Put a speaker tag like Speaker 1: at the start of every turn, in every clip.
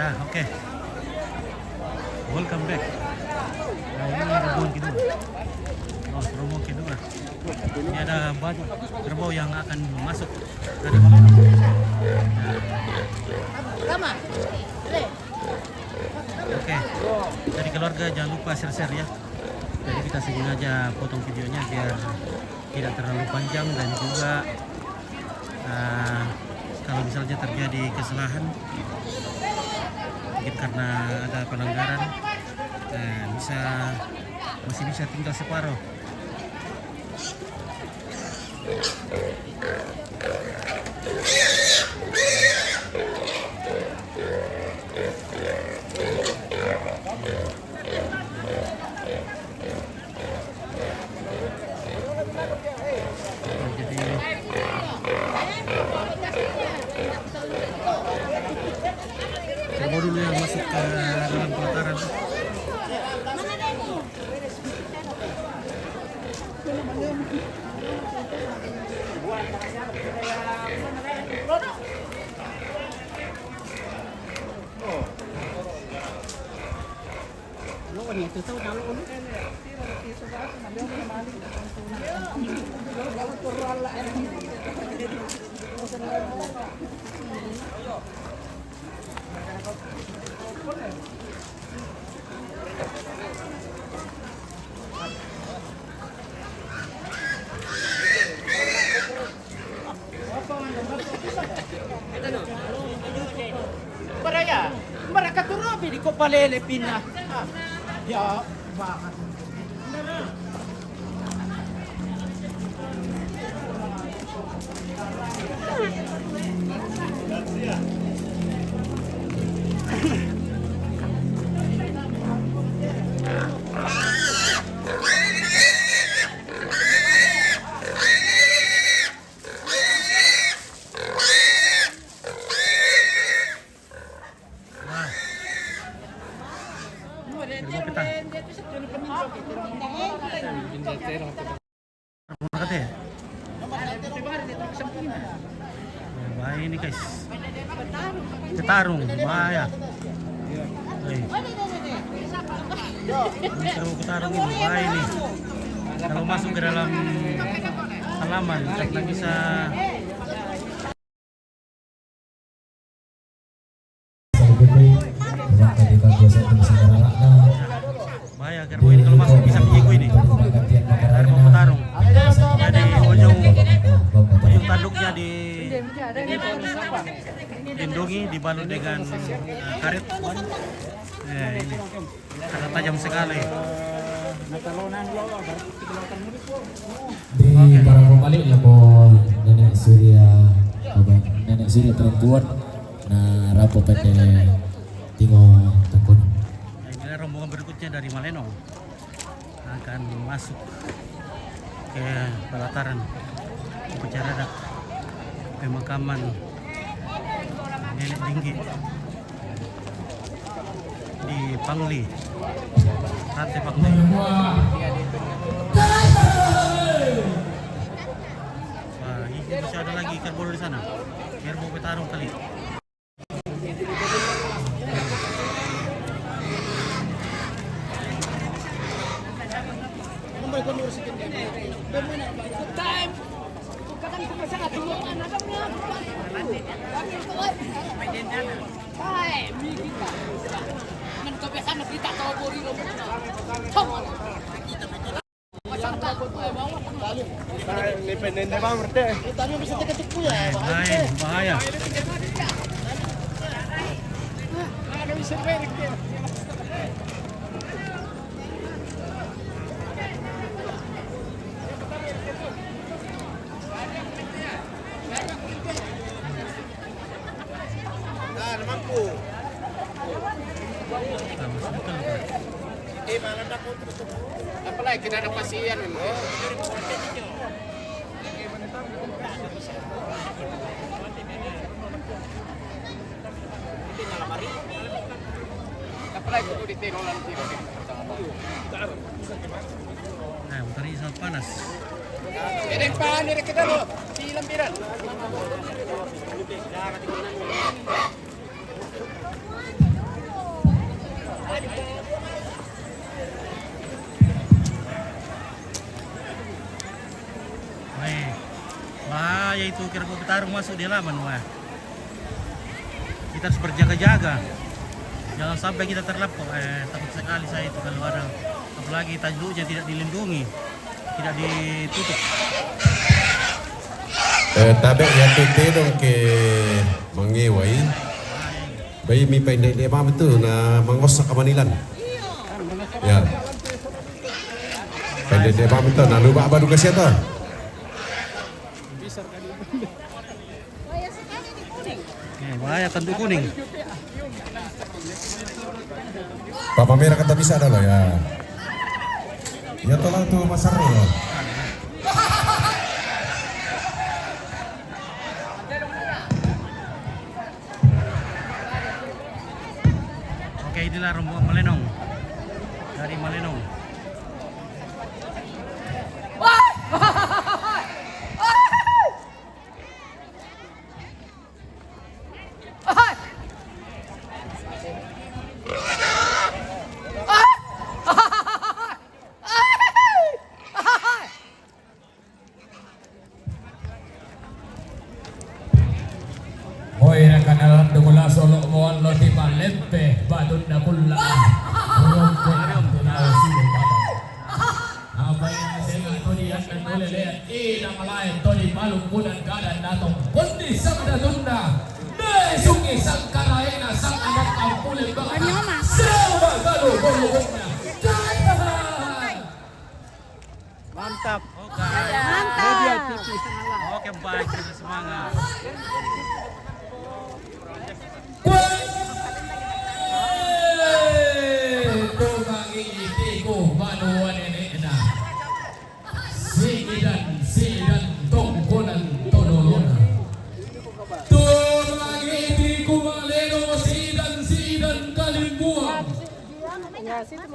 Speaker 1: Oke. Welcome back. Nah, ini rombongan kedua. Rombongan kedua. Ini ada banyak kerbau yang akan masuk dari Maleno. Oke. Jadi keluarga jangan lupa share-share ya. Jadi kita sengaja potong videonya biar tidak terlalu panjang dan juga kalau misalnya terjadi kesalahan mungkin karena ada pelanggaran masih bisa tinggal separuh. Kerbau dulu yang masuk ke dalam pelataran.
Speaker 2: Mereka turabi di Kopalele Pina. Ya, banget.
Speaker 1: Bahaya ini guys, ketarung bahaya. Ini kerbau ketarung ini bahaya ini. Kalau masuk ke dalam halaman karena bisa bahaya kerbau ini kalau masuk bisa menjigu ini. Kerbau ketarung. Jadi ujung tanduknya dilindungi, dibalut dengan karet. Ini sangat tajam sekali.
Speaker 3: Di para pembalik lah po nenek Surya perempuan na rapo pete tingo tempun.
Speaker 1: Ini rombongan berikutnya dari Maleno akan masuk ke pelataran upacara adat pemakaman Nenek Tinggi di Pangli, Rantai Pangli. Wah, ini masih ada lagi kerbau di sana. Kerbau petarung kali. Bahaya.
Speaker 2: Apalagi kita ada pasien ini. Apalagi itu di tinolan tiro.
Speaker 1: Nah, tadi sangat panas.
Speaker 2: Ini pan ini kita lo. Di lampiran.
Speaker 1: bahaya itu kira petarung masuk di halaman, wah. Kita harus berjaga-jaga. Jangan sampai kita terlepok. Takut sekali saya itu kalau ada, apalagi tajluknya tidak dilindungi, tidak ditutup.
Speaker 4: Tabe ya tete dong ke mangewai. Bayi mi pendek dia paham betul na mengosak kemanilan. Ya. Pendek dia paham betul na lupa apa duka siapa?
Speaker 1: Bahaya tentu kuning.
Speaker 4: Papa merah kata bisa ada loh ya. Ya tolong tuh Mas Arno.
Speaker 1: Oke, inilah rombongan Malenong. Dari Malenong.
Speaker 5: Hoy nakanalam dumula solo mo ang loti palempe badun na pula urong ko ang tunaw sino badang abay na sila ito di at nagulele at inang alayan to di malungkunan kanan natong kundi sang natunda nesungi sang karayan na sang anak ang pulit baka sama galo bulungan na
Speaker 1: Mantap. Oke. Oke, baik, kita semangat.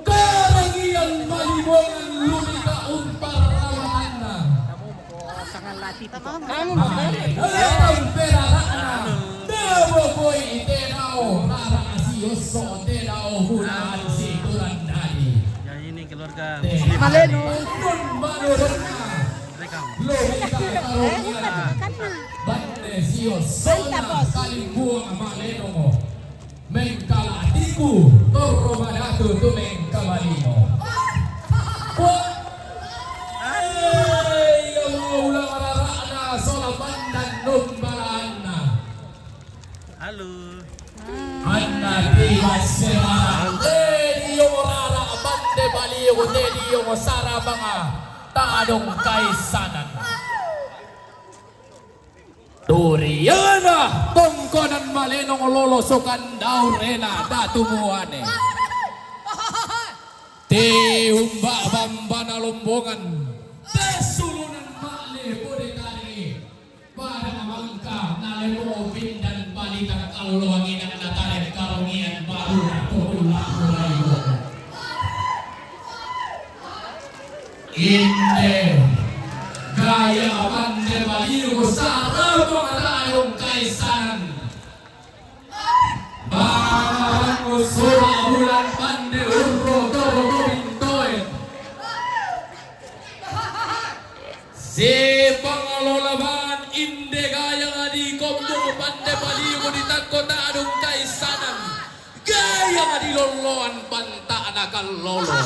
Speaker 5: Karangian malibongan lumika umpar rawanan na alam peraraan na boboy itenao rara asiyos tenao hulaan si turandani
Speaker 1: Ya ini keluarga
Speaker 5: Maleno nun manurun na
Speaker 1: Rekam.
Speaker 5: lumika karangian bande siyos sona kalimbuang Maleno mo mengkalatiku torromanatu tumeng kamalino
Speaker 1: Halo.
Speaker 5: Anna tiwas serara Dio rara bande baliyo Dio sarabanga taadong kaisanan Duriana tongkonan malenong lolosokan daurena datumuane Tiumba bambana lombongan Tesulunan male bodekari pada mangka nalemo pindan balitak alwangin ang natarin karongian baru na tulang mulayo Inde gaya bande baliyo sarabang tayong kaisanan Barang usura bulan pande urro toro bintoy Si pangalolaban inde gaya nga di kombo pande baliyo di tagkota adong kaisanan Gaya nga di loloan panta anakal lolo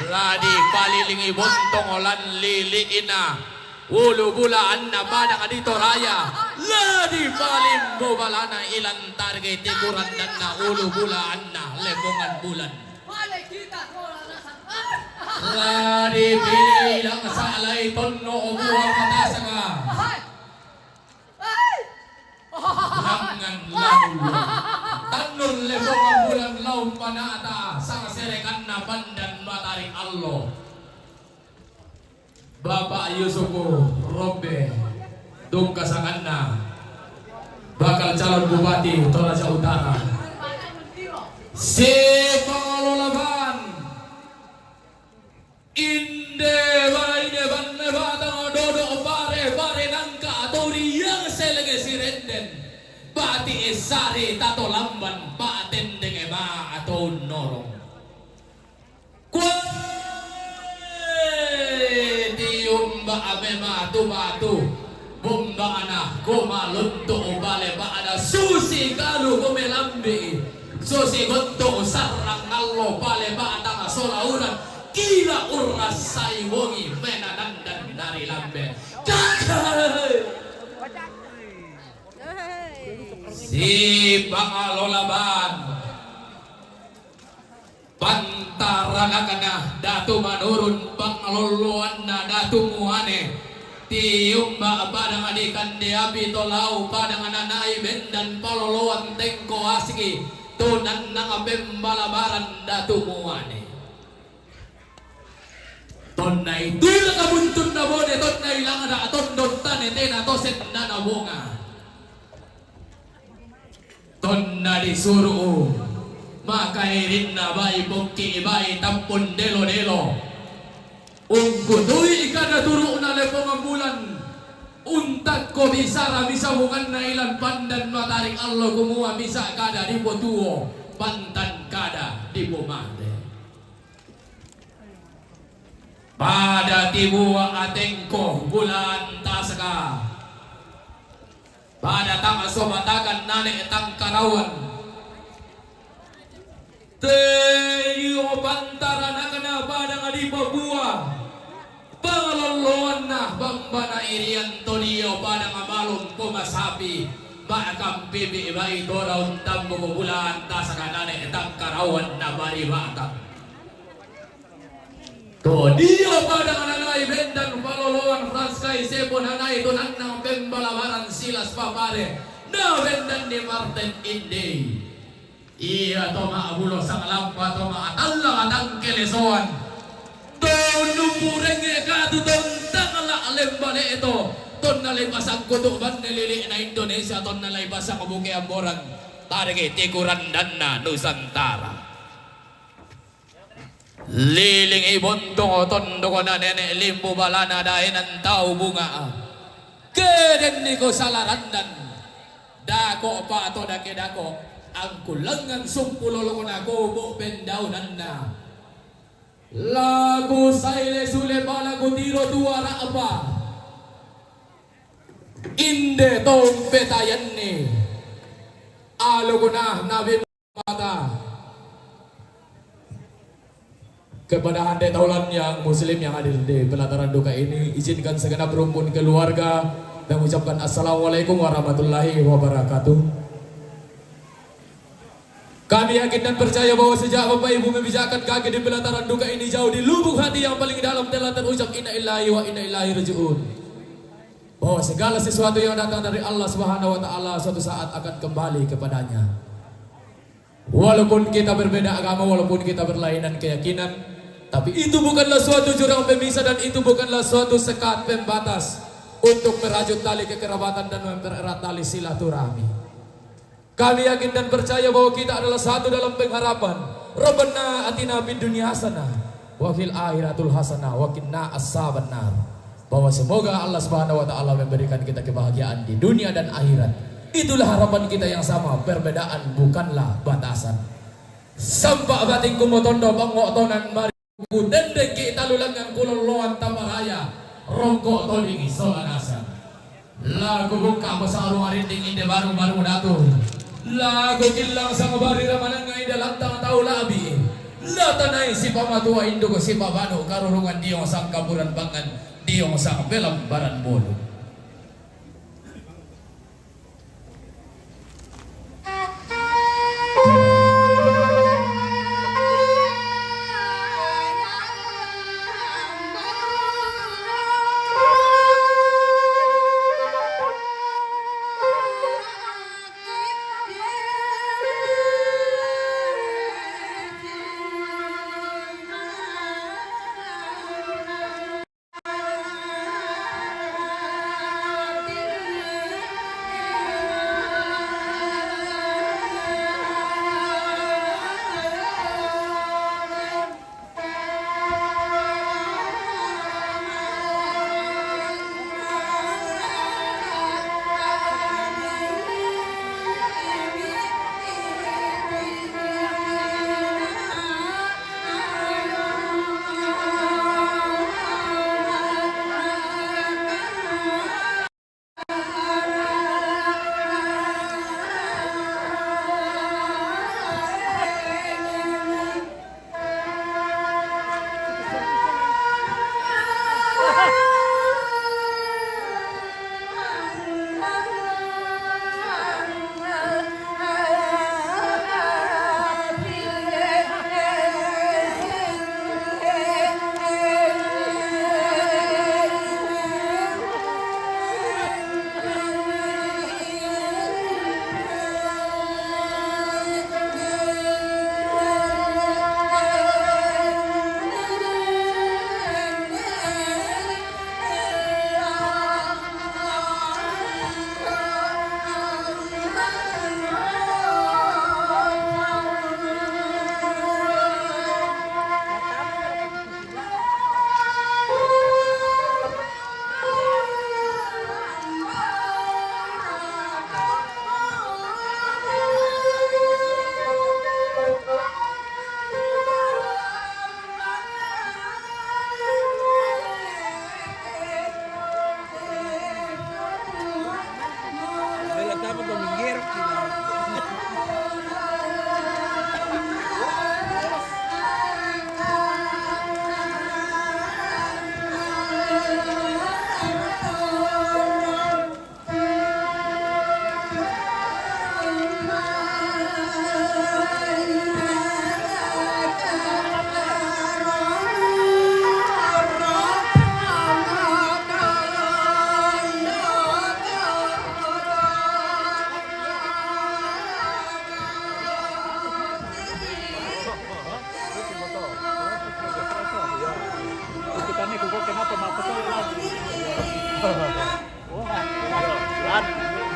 Speaker 5: Ladi palilingi bontong olan liliina Ulu bulaan na bada ka dito raya Ladi palimbo balana ilan target tikuran dan na ulu bulaan na lebongan bulan Ladi pilih lang sa alay tono buang matasa nga Langan laulo Tanun lebongan bulan laum panata Sang serekan na bandan mataring allo Bapak Yusufu Robbe Dung kasangan na bakal calon bupati Toraja Utara si pengelolaban inde baraine banne batang dodo bare bare nangka atori yang selege sirenden bati esari tato lamban paten denge ma atau norong ba ame matu bomba ana kumalunto bale ba ana susi kalu kumelambi susi gonto sarang ngallo bale ba ana solauran kila uras sai wongi menandan dari lambe si pangalolaban pantaran akana datu manurun pangaloluan na datu muane tium ba padang adikan diapi tolau padang ananai bendan paloloan tengko asiki tunan nangabem balabaran datu muane tonnai tula kabuntun na bode tonnai lang ada tondon tane tena tosen na nabunga tonna disuruh makairin na bay bukki bay tampon delo ungkutuy ka na turo na lepong ang bulan untat ko bisara bisa bungan na ilan pandan matarik Allah kumuha bisa kada di potuo pantan kada di bumate pada tibuwa atengko bulan tasaka pada tanga sobatakan nane etang karawan teyo pantara na kana pada ngadi buah pangaloloan na bambana irian tolio pada ngamalong pumasapi bakam pibi ibai doraun tambo bulan tasaka nane etang karawan na bari bata to dia pada nanay bendan paloloan franskay sepon nanay tunan ng pembalabaran silas papare na bendan ni Martin Inde iya to maabulo sang lampa to maatalla atang kelesoan to numureng ka to tangala alembale ito ton nalipasang kutuk ban nilili na Indonesia ton nalipasang buke amboran tarige tikuran dan na Nusantara liling ibon to tondo ko na nene limbo balana dahil ng tao bunga keden ni ko salarandan dako pa to dako ang kulangan sumpulolo na ko bo pendaunan na lagu saile sule pala ko tiro tuara apa inde tong petayan ni alo ko na nabi mata kepada anda taulan yang muslim yang hadir di pelataran duka ini izinkan segenap rumpun keluarga dan mengucapkan assalamualaikum warahmatullahi wabarakatuh. Kami yakin dan percaya bahwa sejak Bapak Ibu membijakkan kaki di pelataran duka ini jauh di lubuk hati yang paling dalam telah terucap inna lillahi wa inna ilaihi raji'un. Bahwa segala sesuatu yang datang dari Allah Subhanahu wa taala suatu saat akan kembali kepadanya. Walaupun kita berbeda agama, walaupun kita berlainan keyakinan, tapi itu bukanlah suatu jurang pemisah dan itu bukanlah suatu sekat pembatas untuk merajut tali kekerabatan dan mempererat tali silaturahmi. Kami yakin dan percaya bahwa kita adalah satu dalam pengharapan. Rabbana atina fid dunya hasanah wa fil akhiratul hasanah wa qina ashabannar. Bahwa semoga Allah Subhanahu wa taala memberikan kita kebahagiaan di dunia dan akhirat. Itulah harapan kita yang sama, perbedaan bukanlah batasan. Sampak bating kumotondo pangotonan mari dendek kita lulangan kuloloan tamaraya rongkok tolingi solanasa. Lagu buka besarung arinding inde baru-baru datu. Lagu kilang sang bari ramanan ngai lantang tau labi. Latanai si pamatua induk si pabano karurungan diong sang kaburan bangan diong sang belam baran bolu.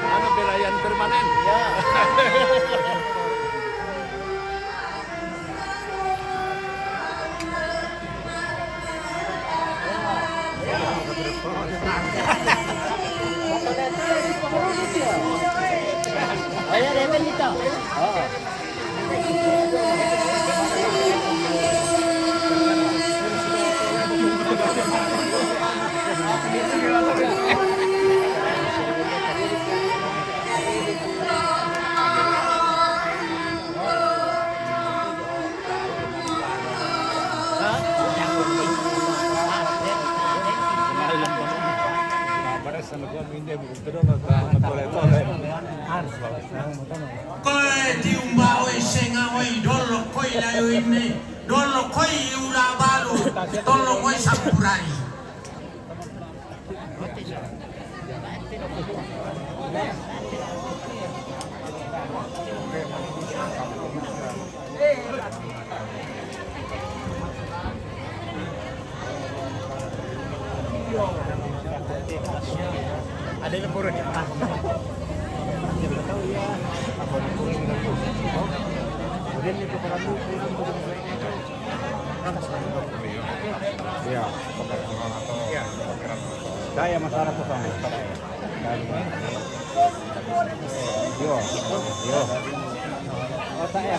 Speaker 2: Ano belayan permanen? Ya.
Speaker 6: Ayo Reven dito.
Speaker 7: Koi tiumba oi senga oi dolo koi la ini dolo koi ura balu dolo koi samurai.
Speaker 2: Ada yang purun ya? Iya, saya masyarakat tuh sama. Yo, yo. Oh saya.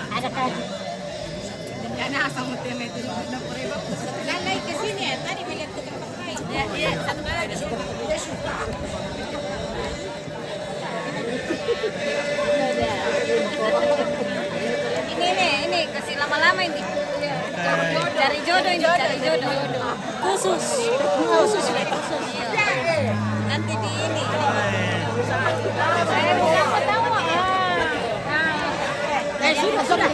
Speaker 6: Ada kan? Karena asal mutim itu lalai ke sini ya, tadi melihat ke tempat lain. Ya, iya, satu kali di sini. Ini kasih lama-lama ini. Cari jodoh ini, cari jodoh. Khusus. Nanti di ini. Saya bisa tahu. Sudah.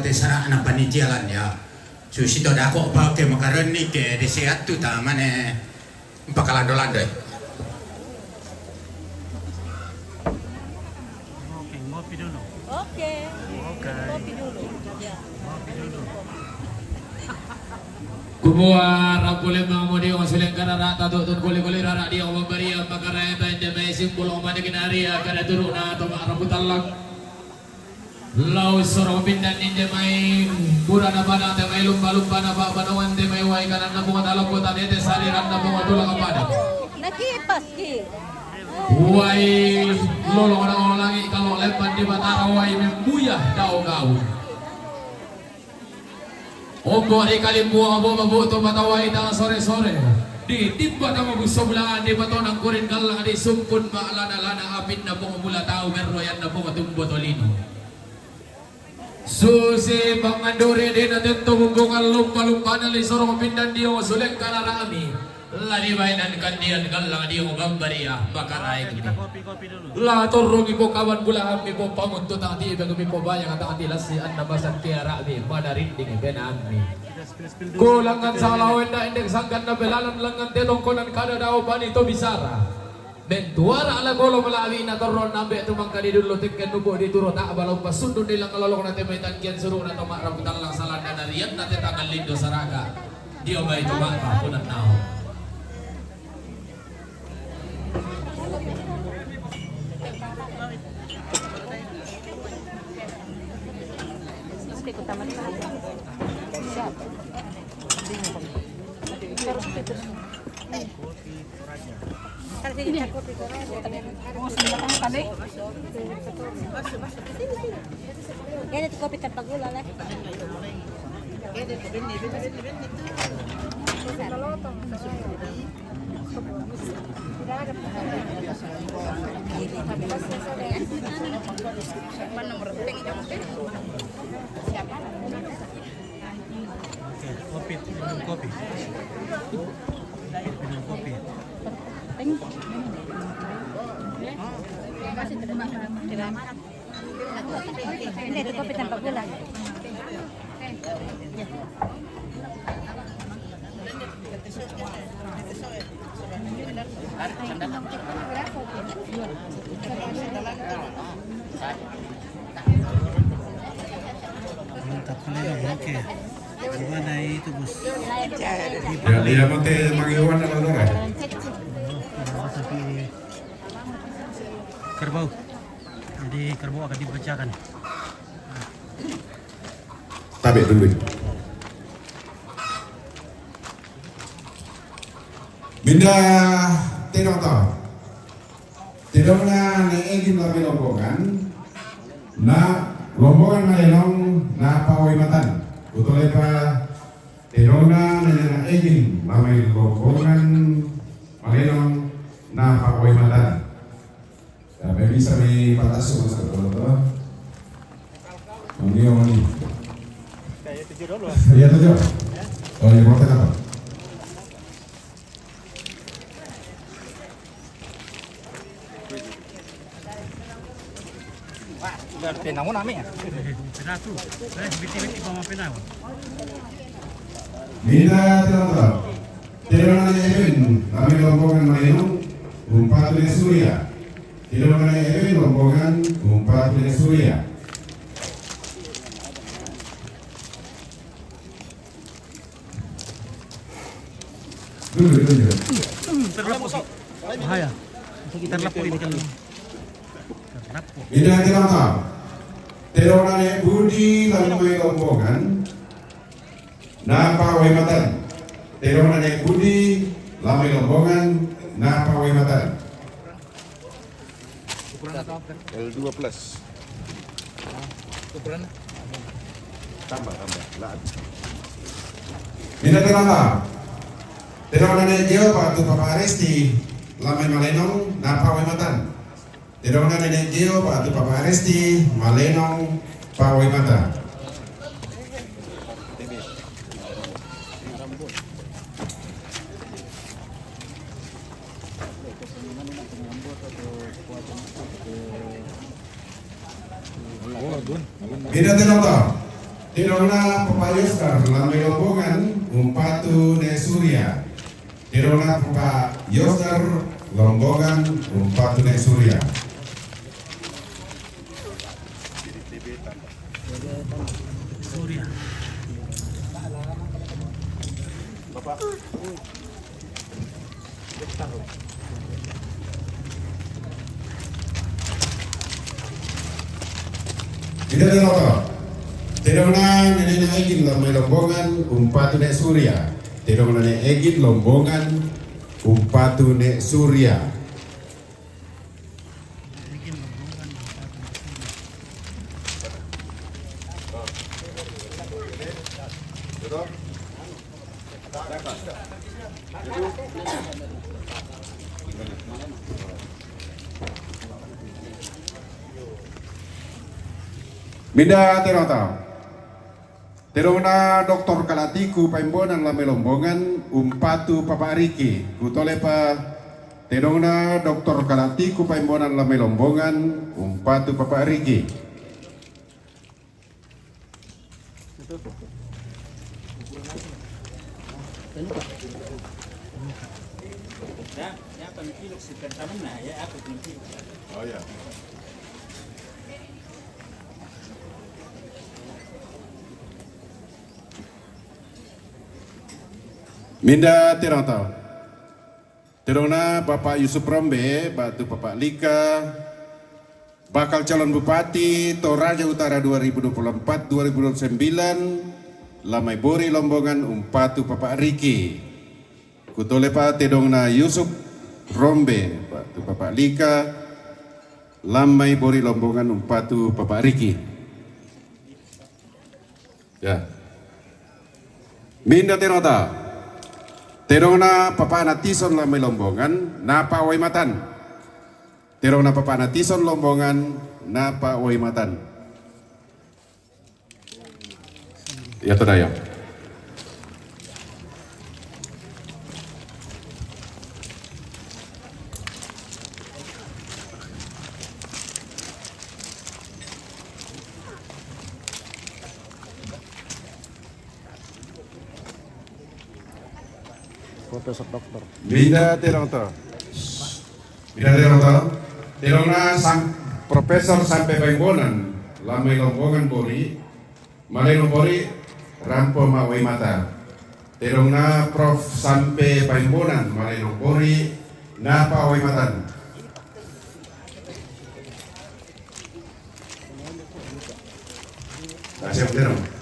Speaker 7: te sarana panijalan ya. Susito dako pa ke makaron ni ke deseat tu ta mane pakalando-lando.
Speaker 1: Oke, ngopi dulu.
Speaker 6: Oke.
Speaker 1: Oke.
Speaker 6: Kopi dulu. Ya.
Speaker 1: Ngopi dulu.
Speaker 5: Kumua rapule mamudi o silengkara rata tutun kuli-kuli rara dia memberi makara eta inde mai simbol o mane kinari kada turuna to marabutalak. Lau soro pindan inde mai burana bana te mai lumba-lumba na ba banawan te mai wai kanan na bunga talok kota te sari ran na bunga tulang pada.
Speaker 6: Nakipas ki.
Speaker 5: Wai lolong orang langi kalau lepan di batara wai membuyah dao kau. Ombo di kalimbu abo mabuto matawai tang sore-sore. Di timba tama busoblaan di batonang kurin kalang di sumpun maalana-lana apit na bunga mula tao meroyan na bunga tumbo tolino. Susi panganduri di natin tumunggungan lumpa-lumpa na lisorong pindan di o suleng kararami. Lalibainan kandian kalang di o gambariya bakaray kini.
Speaker 1: Kopi dulu.
Speaker 5: La turung ipo kawan bulahan ipo pangunto tadi bago ipo bayang at ati lasian na basan kaya rabi pada rinding benami. Kulangan sa lawen na indek sanggan na belalan langan tetong konan kada daw banito bisara. Bentuara ala golo malawi na toron nambe tumang kadi dulu tikken nubo di turo tak balong pasundun nilang kalolong na temay tangkian suruh na tomak rambutan lang salanda na riyan na tetangan lindo saraka. Dio ba ito baka punat nao.
Speaker 6: Ikut taman. Siap. Terus. Ini kopi mau sebelah tadi. Ya itu kopi tanpa gula lah. Siapa nomor siapa?
Speaker 1: Oke, minum kopi. Minum kopi.
Speaker 6: Ini itu kopi tanpa gula.
Speaker 1: Mantap kali. Oke. Gimana itu, Bos?
Speaker 4: Ya, dia mati mangiwan na lang eh.
Speaker 1: Tapi kerbau. Jadi kerbau akan dibacakan.
Speaker 4: Tabi dulu. Binda tidak tahu. Tidak na naigin kami rombongan. Na rombongan malinong na pawai matan. Utolay pa tidak na naigin mamay rombongan malinong na pawai matan. Tapi bisa may patas sa mga to. Mani. Iya tujuh. Oh, yang mau apa?
Speaker 2: Pinang mo namin
Speaker 1: Penatu. Biti-biti pa mga pinawa.
Speaker 4: Mina tidak. Tidak na naigin kami rombongan malinong umpat ni Surya. Tidak na naigin rombongan umpat ni Surya. Dulu.
Speaker 1: Terlapo sih. Bahaya. Kita terlapo ini kalau. Terlapo.
Speaker 4: Bina tinata. Terorane budi lamay rombongan na pawai matan. Terorane budi lamay rombongan na pawai matan.
Speaker 2: L2 plus. Ukuran tambah.
Speaker 4: Bina tinata. Terorane jeo patu paparesti lamay malenong na pawai matan. Terorane jeo patu paparesti malenong pawai matan. Bina tinata. Tirona Papa Yostar lamai lombongan umpatu ne Surya. Tirona Papa Yostar lombongan umpatu ne Surya.
Speaker 1: Surya.
Speaker 4: Tidak ada noto. Tirona nenek egin lamai lombongan umpatu ne Surya. Tirona nenek egin lombongan umpatu ne Surya. Minda terota. Terona Doktor Kalatiku Paimbonan lame lombongan umpatu Papa Riki. Kutolepa Terona Doktor Kalatiku Paimbonan lame lombongan umpatu Papa Riki. Oh ya. Minda terota. Terona Bapak Yusuf Rombe, batu Bapak Lika, bakal calon Bupati Toraja Utara 2024-2029, Lamai Bori Lombongan umpatu Bapak Riki. Kutolepa Tedongna Yusuf Rombe, batu Bapak Lika, Lamai Bori Lombongan umpatu Bapak Riki. Ya. Minda terota. Terona Papa Natison lamai lombongan napa waimatan. Terona Papa Natison lombongan napa waimatan. Ya todayang. Bida Terota. Bida Terota. Terona sang Profesor sampai Paimbonan lamai lombongan Bori, Malai Bori rampo mawai mata. Terona Prof sampai Paimbonan Malai Bori napa wai matan. Siap terong.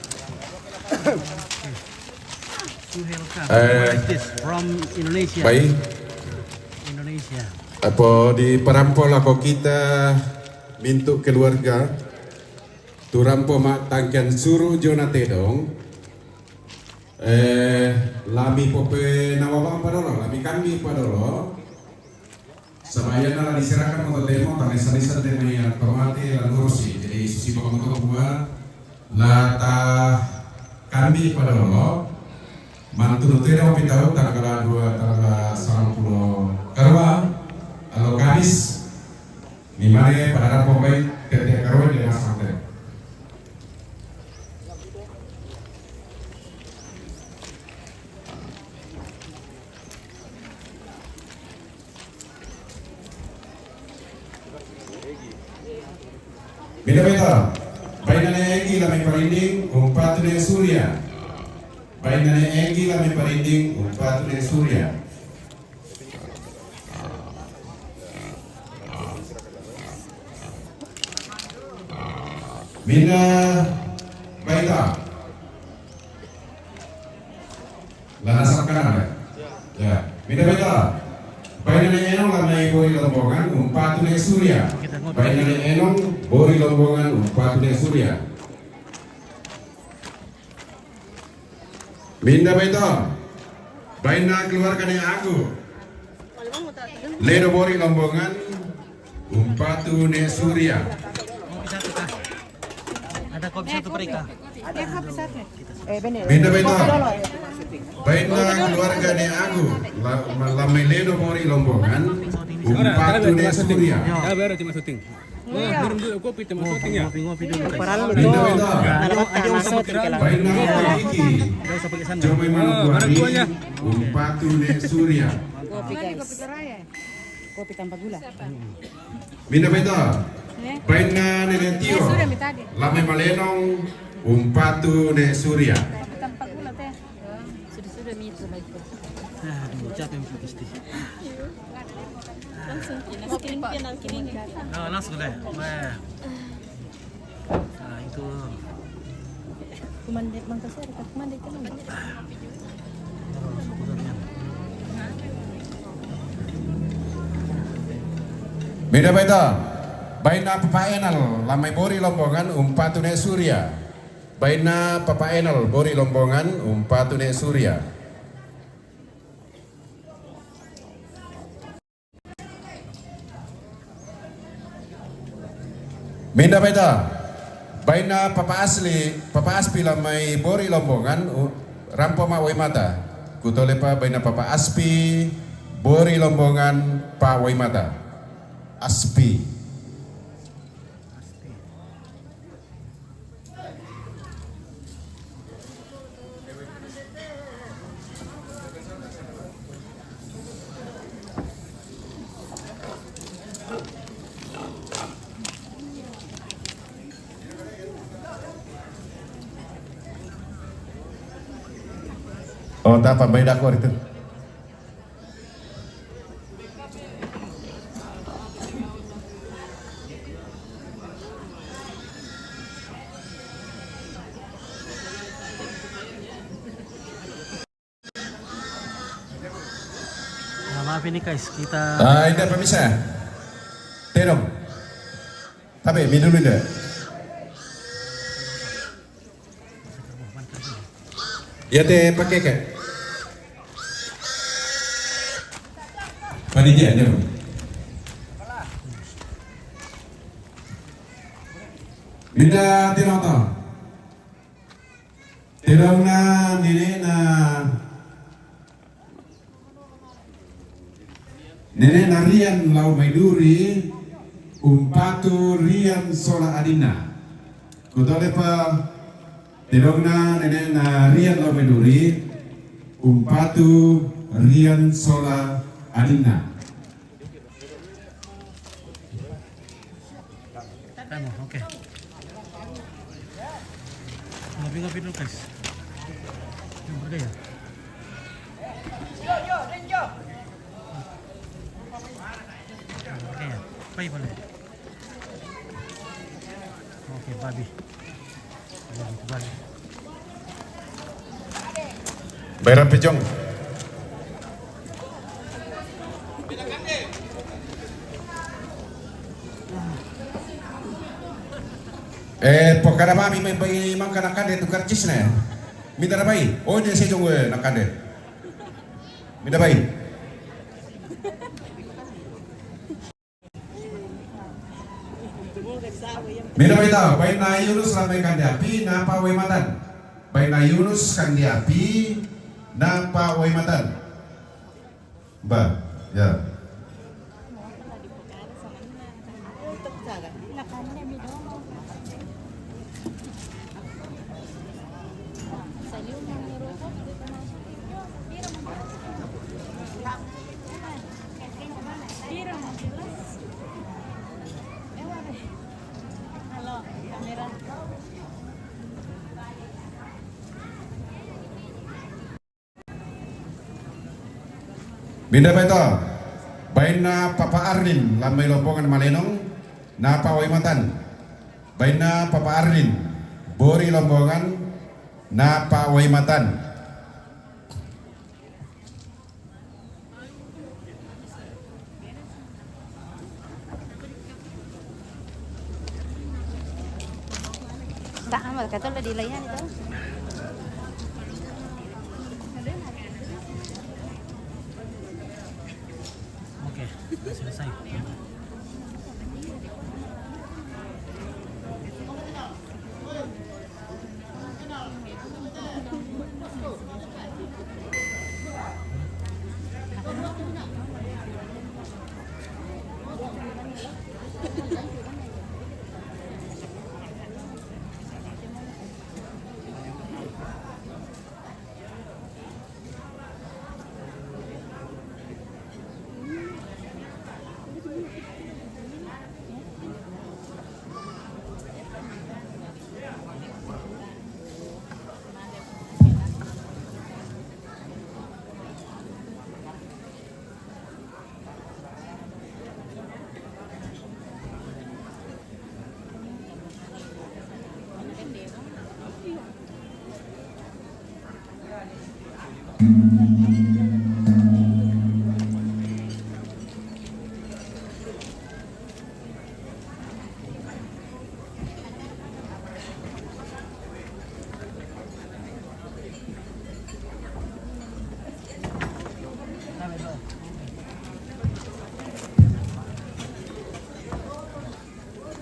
Speaker 1: From Indonesia.
Speaker 4: Baik.
Speaker 1: Indonesia.
Speaker 4: Apa di perampol ako kita mintu keluarga turampo mak tangkian suruh Jona Tedong lami pope nawabang padolo lami kami padolo samaya nala diserahkan untuk demo tangis salisan demo yang termati lalurusi jadi susi pokok buat lata kami padolo mantu nutera pitau tanggal 2 tanggal 90 karwa alo Kamis mimare pada pemain kerja karwa di Mas Santai. Beda-beda. Bainane Egi lami parinding umpatu ne Surya. Bainane Egi lami parinding umpatu ne Surya. Mina baita. Lanasap kanan ya. Mina baita. Bainane Enong lami bori lombongan umpatu ne Surya. Bainane Enong bori lombongan umpatu ne Surya. Minda baita. Baina keluarga ne aku. Ledo bori lombongan umpatu ne Surya.
Speaker 1: Ada kopi satu perika.
Speaker 4: Minda baita. Baina keluarga ne aku. Lamai ledo bori lombongan umpatu ne Surya.
Speaker 2: Ya baru cuma syuting.
Speaker 1: Ngopi dulu guys.
Speaker 4: Benda benda.
Speaker 1: Ayo usah
Speaker 4: Baik na Iki.
Speaker 1: usah pakai sana.
Speaker 4: Jomay Manokwari. Umpatu ne Surya.
Speaker 6: Kopi guys. Kopi tanpa gula.
Speaker 4: Benda benda. Baik na Nene Tio.
Speaker 6: Sudah minta tadi.
Speaker 4: Lamay Malenong. Umpatu ne Surya.
Speaker 6: Tanpa gula teh. Sudah minta lagi.
Speaker 1: Aduh, capek untuk istri. Nah, langsung deh. Nah, itu.
Speaker 6: Kumandek mangkasnya ada kumandek kan.
Speaker 4: Beda-beda. Baina papaenal lamay bori lombongan umpatu ne Surya. Baina papaenal bori lombongan umpatu ne Surya. Beda-beda. Baina papa aspi lamay bori lombongan rampo ma mata. Kutole pa baina papa aspi bori lombongan pa mata. Aspi. Oh, tak apa, baik dakor itu.
Speaker 1: Nah, maaf ini guys, kita
Speaker 4: Ini apa bisa? Terong. Tapi minum dulu deh. Ya teh pakai ke? Panitia dia. Minta tirong to. Tirong na nene na Rian Lau Maiduri umpatu Rian Sola Adina. Kutole pa tirong na nene na Rian Lau Maiduri umpatu Rian Sola Adina.
Speaker 1: oke. Ngopi-ngopi dulu guys. Yang bergaya. Oke ya, baik boleh. Oke, babi. Babi.
Speaker 4: Bayram Pejong. Pokara mami may mangka nakade tu karcis na. Minta na bay. Oh, dia saya jong nakade. Minta bay. Minta bay tau. Bay na Yunus lamay kandiapi na paway matan. Bay na Yunus kandiapi na paway matan. Ba, ya. Binda beto, bain na Papa Arlin lamay lombongan Malenong na paway matan. Bain na Papa Arlin bori lombongan na paway matan.
Speaker 6: Tak amat kata udah dilayan itu.
Speaker 1: Oke, sudah selesai.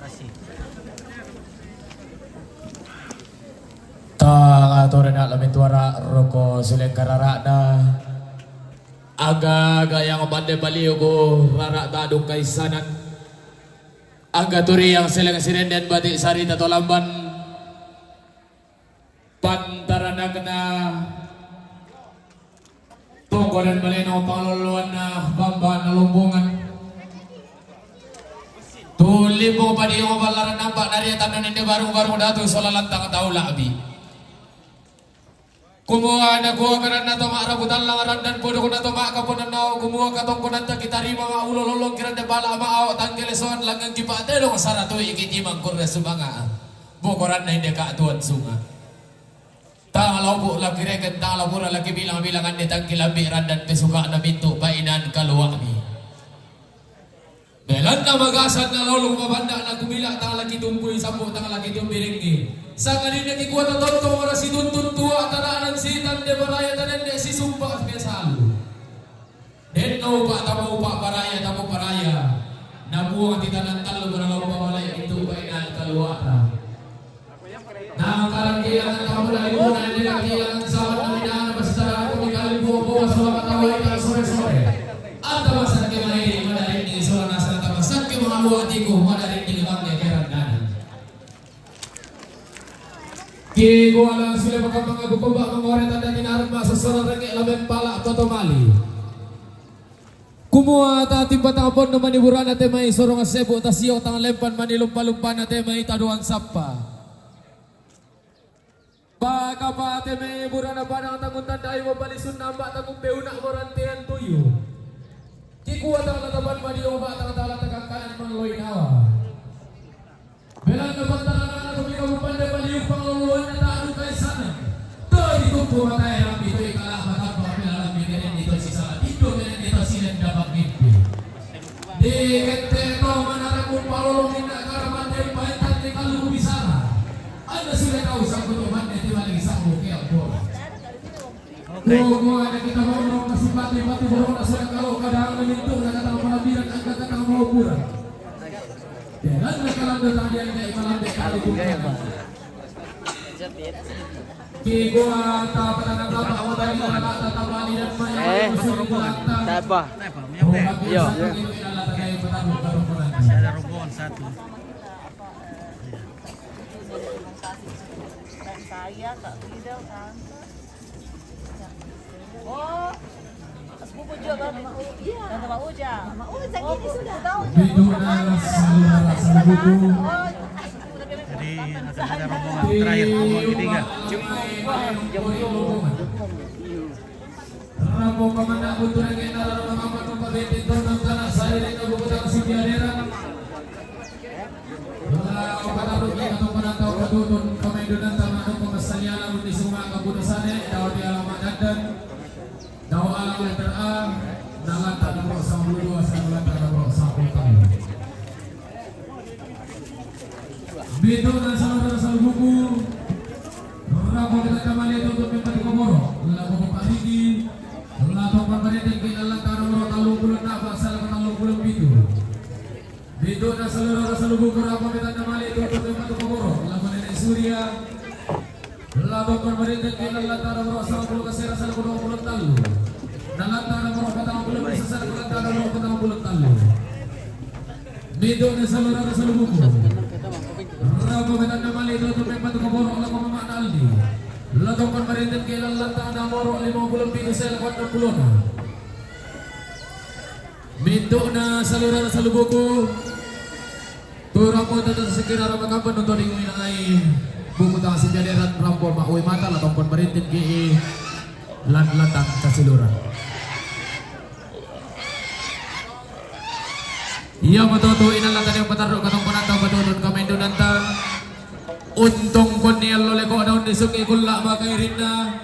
Speaker 1: Kasih.
Speaker 5: Tang aturan nak lamin tuara roko suleng karara na aga yang pandai baliu ko rara taduk kaisanan aga turi yang seleng sirenden batik sari tato lamban pantarana kena tonggo dan baleno pangluluan na bamba na lumbungan tuli mo padi yung balaran nampak dari tanan ini baru datu solalantang taula abi kumuha na kuha ka na to maarabutan lang aran dan podo ko na to makapunan na kumuha ka tong kunanta kita rima maulololong kiran de bala maaw tanggeleson lang ang kipate do sarato ikitimang kurre subanga bokoran na hindi ka atuan sunga tangalaw po lagi reket tangalaw pura lagi bilang-bilangan ni tangkilambiran dan pesuka na bintu painan kaluwami belan na magasad na lolong mabanda na kumila tangalagi tumpuy sampo tangalagi tumbiringi sa kanina kikuha na tonto para si tuntun tua tanaanan sitan de baraya tanan de si sumpa pesalu den no pa tamo pa baraya tamo baraya nabuang titanan talo beralaw pa malay itu painan kaluara na karangian tamo lagi mo na nilakian sa naminaan basta ko ni po sa mataway ta sore-sore at masan ke malay madaling ni sura nasa tabasan ke mga luwati ko madaling ni bang de kerandan Ki ko ala sila mga bukumba mga oretan na tinaran masasara rin ilamen pala at matomali. Kumuha at ating batapon na maniburan at may sorong asebo at siyo tang lempan manilumpa-lumpa at may taduan sapa. Baka pa at may buran na pa ng tanguntan dahil mabalisun na ba tangong peuna morantihan tuyo. Kikuha tang nataban maniyo ba tang talatagang kanan mga loy nawa. Belang na bantaran na tumikabupan na baliyong pangluluan na taano kayo sana. Dahil kung pumatay ang dito ikalaban at pakilalang bigyan dito si Sala. Dito ganyan dito silang dapat mimpi. Di kete ito manarang kung palulungin na karaman na yung pahintan ni Kalubisara. Ano sila kausap ko naman na tiwaling isang buki ang bola. Kung na kita maunong kasipati pati burong na sila kalo kadang naminto na katang panabiran ang katang maupuran. Dan nakalamda tadian kay malambe kali bukan. Kigo ata patanang laba ako tayo na nakatabali dan maya.
Speaker 1: Tapa. Yo. Masih ada rombongan satu.
Speaker 6: Saya tak tidak kan. Oh. Buku juga kan? Iya. Dan Pak Uja. Pak Uja gini sudah tahu.
Speaker 1: Jadi akan ada rombongan terakhir, rombongan ketiga.
Speaker 5: Rambo pamana butuh lagi nara rambo tempat beti tonton tanah saya di kabupaten Tasik-Biadera. Pada rugi atau penantau ketutun komandan taman pemasalian di Sungai Kabudasane daun di alamat dan daun alam letter A dalam tanah rosang bulu asal tanah rosang utang. Bito dan saudara buku Rambo kita kembali untuk membantu Komoro lalu Bapak Rigi lalu pemerintah kita lantar nomor talung bulan apa salah talung bulan itu Bito dan saudara buku Rambo kita kembali untuk membantu Komoro lalu Nenek Surya lalu pemerintah kita lantar nomor salah bulan kasera salah bulan talu dan lantar nomor petang bulan bisa salah lantar nomor petang bulan talu Bito dan saudara buku Rambo kita kembali untuk membantu Komoro lalu Mama Aldi lalu pemerintah kita lantar nomor 57 sel 60 Bito na saudara buku Turamo tata sekira ramakampan untuk diumin ay buku tang sinjadiran Rambo maui mata atau pemerintah GE lan-lantang kasiluran. Iya matutu inalatan yang petaruk katong penantang patulun kamendo nantang untong konial loleko daun disuk ikulla makairinna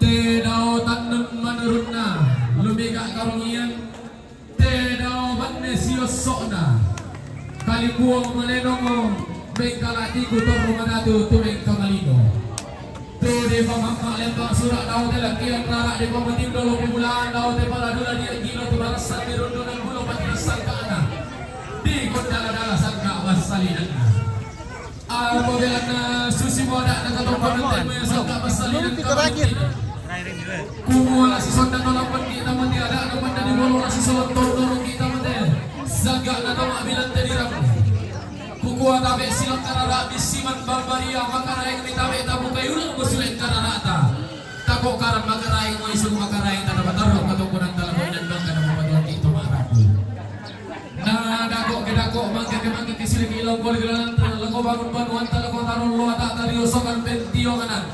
Speaker 5: Tedao tanun menurutna lumika karongian Tedao banesio sokna kali buang melenongo bengkalati kutor rumanatu tumeng kamalino tu de pamamma lembak surat dao de lakian rara de pamatim dolo bulan dao de paladula dia gilo tu barasan de rundunan bulo pati sangkana di kondala-dala sangka basalinana apabila susi moda na katopan temo sangka basalinana
Speaker 1: Terakhir juga.
Speaker 5: Kumula si sondan nolapan kita mati ada pada di bolo si solontor dorong kita mati zaga na tama bilang tadi ramu kukuha tabe silang karara bisiman barbaria makarai kami tabe tabu kayulang musulit karara ta tako karan makarai mo isu makarai tada batarok katokunan talagoy dan bangka na mapatuan kita marapu na dako mangke kisilig ilaw kol gilanan lago bangun banuan talago taron lo ata tariosokan pentio kanan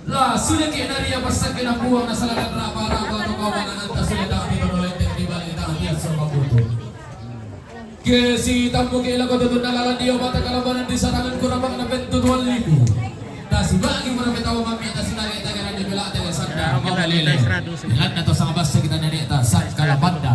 Speaker 5: lah sudah kena dia pasal kena buang na salagan rapa-rapa atau kawangan anta sudah tak diperoleh di balik tangan sama butuh ke si tampo ke lago tutun nalalan dia mata kalabanan di sarangan kurabang na bentutuan libu nasi bagi merapit tawa mami atas sinari tagaran di belak taga sanda mawalili ilan na to sa kabasa kita nanita sa kalabanda